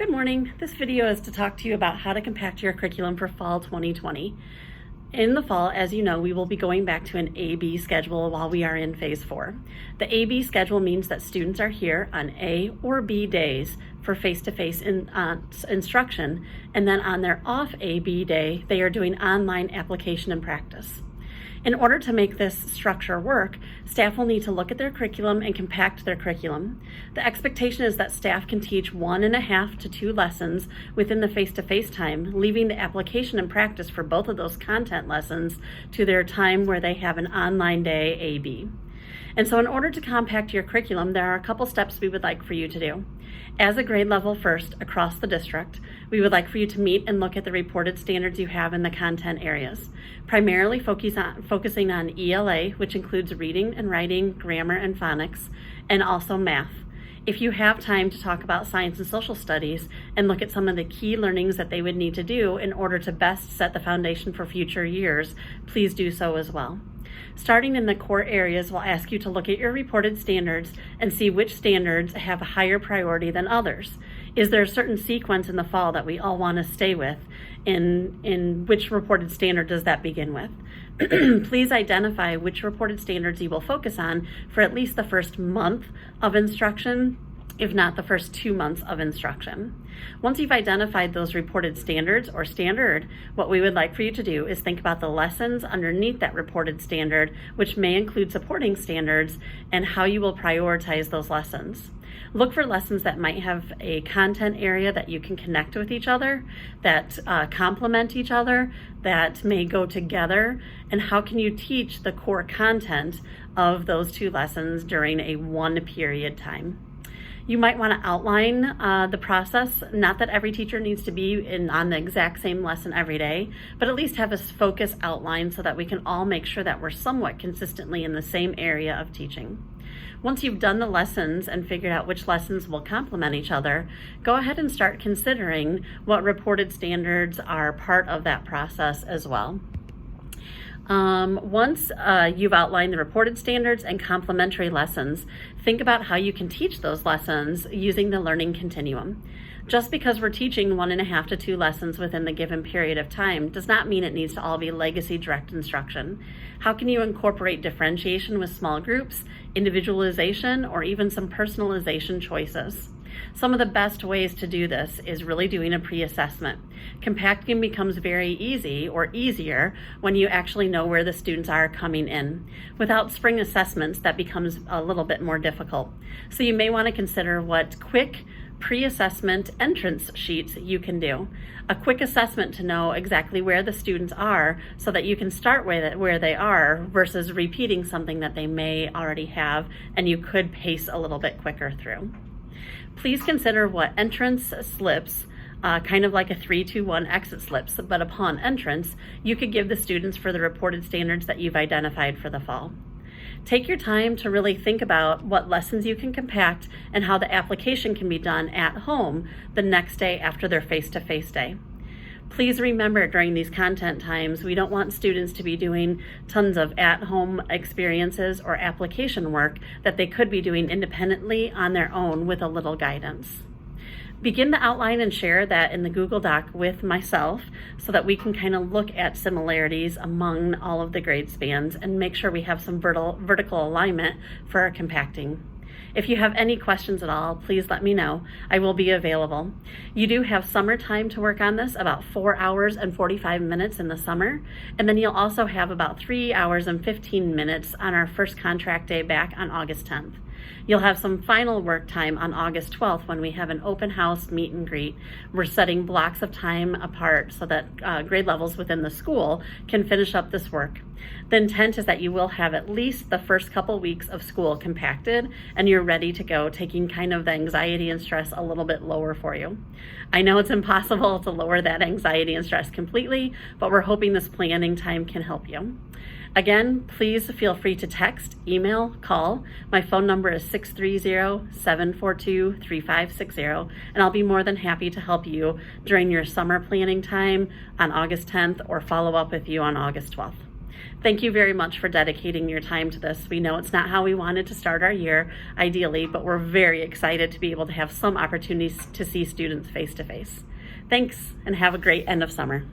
Good morning. This video is to talk to you about how to compact your curriculum for fall 2020. In the fall, as you know, we will be going back to an A-B schedule while we are in phase 4. The A-B schedule means that students are here on A or B days for face-to-face instruction, and then on their off A-B day, they are doing online application and practice. In order to make this structure work, staff will need to look at their curriculum and compact their curriculum. The expectation is that staff can teach 1.5 to 2 lessons within the face-to-face time, leaving the application and practice for both of those content lessons to their time where they have an online day A-B. And so in order to compact your curriculum, there are a couple steps we would like for you to do. As a grade level first across the district, we would like for you to meet and look at the reported standards you have in the content areas, primarily focusing on ELA, which includes reading and writing, grammar and phonics, and also math. If you have time to talk about science and social studies and look at some of the key learnings that they would need to do in order to best set the foundation for future years, please do so as well. Starting in the core areas, we'll ask you to look at your reported standards and see which standards have a higher priority than others. Is there a certain sequence in the fall that we all want to stay with? In which reported standard does that begin with? Please identify which reported standards you will focus on for at least the first month of instruction, if not the first 2 months of instruction. Once you've identified those reported standards or standard, what we would like for you to do is think about the lessons underneath that reported standard, which may include supporting standards, and how you will prioritize those lessons. Look for lessons that might have a content area that you can connect with each other, that complement each other, that may go together, and how can you teach the core content of those 2 lessons during a 1 period time. You might want to outline the process, not that every teacher needs to be on the exact same lesson every day, but at least have a focus outline so that we can all make sure that we're somewhat consistently in the same area of teaching. Once you've done the lessons and figured out which lessons will complement each other, go ahead and start considering what reported standards are part of that process as well. Once you've outlined the reported standards and complementary lessons, think about how you can teach those lessons using the learning continuum. Just because we're teaching 1.5 to 2 lessons within the given period of time does not mean it needs to all be legacy direct instruction. How can you incorporate differentiation with small groups, individualization, or even some personalization choices? Some of the best ways to do this is really doing a pre-assessment. Compacting becomes very easy or easier when you actually know where the students are coming in. Without spring assessments, that becomes a little bit more difficult. So you may want to consider what quick pre-assessment entrance sheets you can do. A quick assessment to know exactly where the students are so that you can start where they are versus repeating something that they may already have and you could pace a little bit quicker through. Please consider what entrance slips, kind of like a 3-2-1 exit slips, but upon entrance, you could give the students for the reported standards that you've identified for the fall. Take your time to really think about what lessons you can compact and how the application can be done at home the next day after their face-to-face day. Please remember during these content times, we don't want students to be doing tons of at-home experiences or application work that they could be doing independently on their own with a little guidance. Begin to outline and share that in the Google Doc with myself so that we can kind of look at similarities among all of the grade spans and make sure we have some vertical alignment for our compacting. If you have any questions at all, please let me know. I will be available. You do have summer time to work on this, about 4 hours and 45 minutes in the summer, and then you'll also have about 3 hours and 15 minutes on our first contract day back on August 10th. You'll have some final work time on August 12th when we have an open house meet and greet. We're setting blocks of time apart so that grade levels within the school can finish up this work. The intent is that you will have at least the first couple weeks of school compacted and you're ready to go, taking kind of the anxiety and stress a little bit lower for you. I know it's impossible to lower that anxiety and stress completely, but we're hoping this planning time can help you. Again, please feel free to text, email, call. My phone number is 630-742-3560, and I'll be more than happy to help you during your summer planning time on August 10th or follow up with you on August 12th. Thank you very much for dedicating your time to this. We know it's not how we wanted to start our year, ideally, but we're very excited to be able to have some opportunities to see students face to face. Thanks, and have a great end of summer.